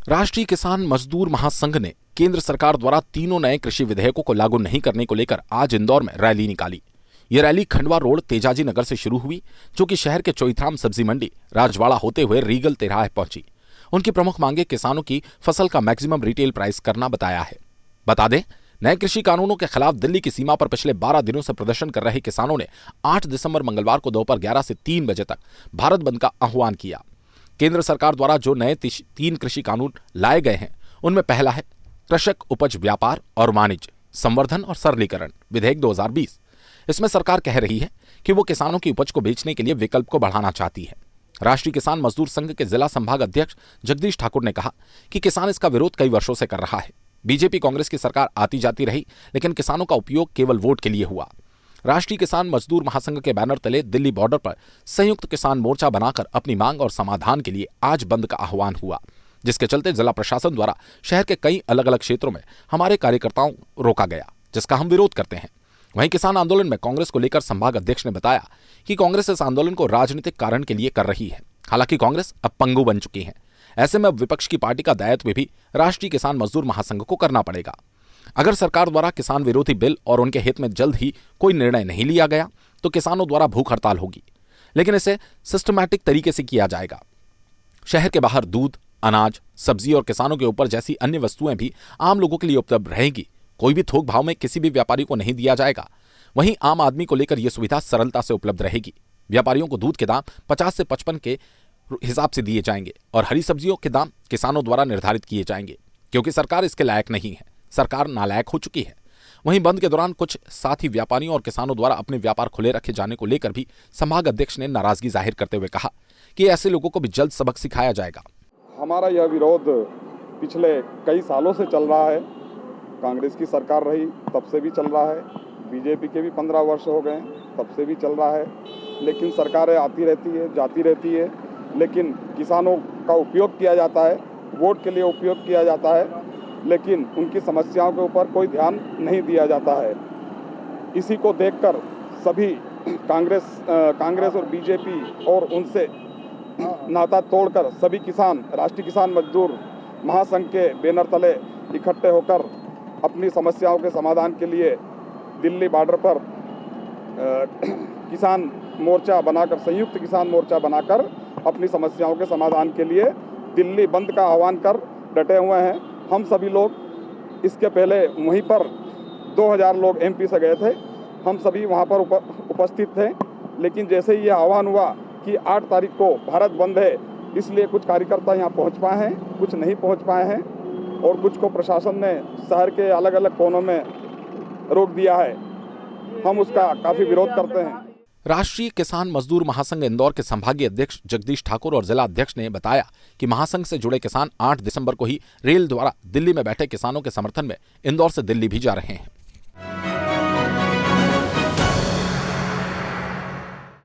राष्ट्रीय किसान मजदूर महासंघ ने केंद्र सरकार द्वारा तीनों नए कृषि विधेयकों को लागू नहीं करने को लेकर आज इंदौर में रैली निकाली। यह रैली खंडवा रोड तेजाजी नगर से शुरू हुई, जो कि शहर के चोईथराम सब्जी मंडी राजवाड़ा होते हुए रीगल तिराहे पहुंची। उनकी प्रमुख मांगे किसानों की फसल का मैक्सिमम रिटेल प्राइस करना बताया है। बता दें, नए कृषि कानूनों के खिलाफ दिल्ली की सीमा पर पिछले 12 दिनों से प्रदर्शन कर रहे किसानों ने 8 दिसंबर मंगलवार को दोपहर 11 से 3 बजे तक भारत बंद का आह्वान किया। केंद्र सरकार द्वारा जो नए 3 कृषि कानून लाए गए हैं, उनमें पहला है कृषक उपज व्यापार और वाणिज्य संवर्धन और सरलीकरण विधेयक 2020। इसमें सरकार कह रही है कि वो किसानों की उपज को बेचने के लिए विकल्प को बढ़ाना चाहती है। राष्ट्रीय किसान मजदूर संघ के जिला संभाग अध्यक्ष जगदीश ठाकुर ने कहा कि किसान इसका विरोध कई वर्षों से कर रहा है। बीजेपी कांग्रेस की सरकार आती जाती रही, लेकिन किसानों का उपयोग केवल वोट के लिए हुआ। राष्ट्रीय किसान मजदूर महासंघ के बैनर तले दिल्ली बॉर्डर पर संयुक्त किसान मोर्चा बनाकर अपनी मांग और समाधान के लिए आज बंद का आह्वान हुआ, जिसके चलते जिला प्रशासन द्वारा शहर के कई अलग अलग क्षेत्रों में हमारे कार्यकर्ताओं को रोका गया, जिसका हम विरोध करते हैं। वहीं किसान आंदोलन में कांग्रेस को लेकर संभाग अध्यक्ष ने बताया कि कांग्रेस इस आंदोलन को राजनीतिक कारण के लिए कर रही है। हालांकि कांग्रेस अब पंगु बन चुकी है। ऐसे में अब विपक्ष की पार्टी का दायित्व भी राष्ट्रीय किसान मजदूर महासंघ को करना पड़ेगा। अगर सरकार द्वारा किसान विरोधी बिल और उनके हित में जल्द ही कोई निर्णय नहीं लिया गया तो किसानों द्वारा भूख हड़ताल होगी, लेकिन इसे सिस्टमैटिक तरीके से किया जाएगा। शहर के बाहर दूध, अनाज, सब्जी और किसानों के ऊपर जैसी अन्य वस्तुएं भी आम लोगों के लिए उपलब्ध रहेंगी। कोई भी थोक भाव में किसी भी व्यापारी को नहीं दिया जाएगा। वहीं आम आदमी को लेकर यह सुविधा सरलता से उपलब्ध रहेगी। व्यापारियों को दूध के दाम 50 से 55 के हिसाब से दिए जाएंगे और हरी सब्जियों के दाम किसानों द्वारा निर्धारित किए जाएंगे, क्योंकि सरकार इसके लायक नहीं है। सरकार नालायक हो चुकी है। वहीं बंद के दौरान कुछ साथी व्यापारियों और किसानों द्वारा अपने व्यापार खुले रखे जाने को लेकर भी संभाग अध्यक्ष ने नाराजगी जाहिर करते हुए कहा कि ऐसे लोगों को भी जल्द सबक सिखाया जाएगा। हमारा यह विरोध पिछले कई सालों से चल रहा है। कांग्रेस की सरकार रही तब से भी चल रहा है, बीजेपी के भी 15 वर्ष हो गए तब से भी चल रहा है। लेकिन सरकारें आती रहती है, जाती रहती है, लेकिन किसानों का उपयोग किया जाता है, वोट के लिए उपयोग किया जाता है, लेकिन उनकी समस्याओं के ऊपर कोई ध्यान नहीं दिया जाता है। इसी को देखकर सभी कांग्रेस और बीजेपी और उनसे नाता तोड़कर सभी किसान राष्ट्रीय किसान मजदूर महासंघ के बैनर तले इकट्ठे होकर अपनी समस्याओं के समाधान के लिए दिल्ली बॉर्डर पर किसान मोर्चा बनाकर, संयुक्त किसान मोर्चा बनाकर अपनी समस्याओं के समाधान के लिए दिल्ली बंद का आह्वान कर डटे हुए हैं। हम सभी लोग इसके पहले वहीं पर 2000 लोग एमपी से गए थे, हम सभी वहां पर उपस्थित थे। लेकिन जैसे ही ये आह्वान हुआ कि 8 तारीख को भारत बंद है, इसलिए कुछ कार्यकर्ता यहाँ पहुँच पाए हैं, कुछ नहीं पहुँच पाए हैं और कुछ को प्रशासन ने शहर के अलग अलग कोनों में रोक दिया है। हम उसका काफ़ी विरोध करते हैं। राष्ट्रीय किसान मजदूर महासंघ इंदौर के संभागीय अध्यक्ष जगदीश ठाकुर और जिला अध्यक्ष ने बताया कि महासंघ से जुड़े किसान 8 दिसंबर को ही रेल द्वारा दिल्ली में बैठे किसानों के समर्थन में इंदौर से दिल्ली भी जा रहे हैं।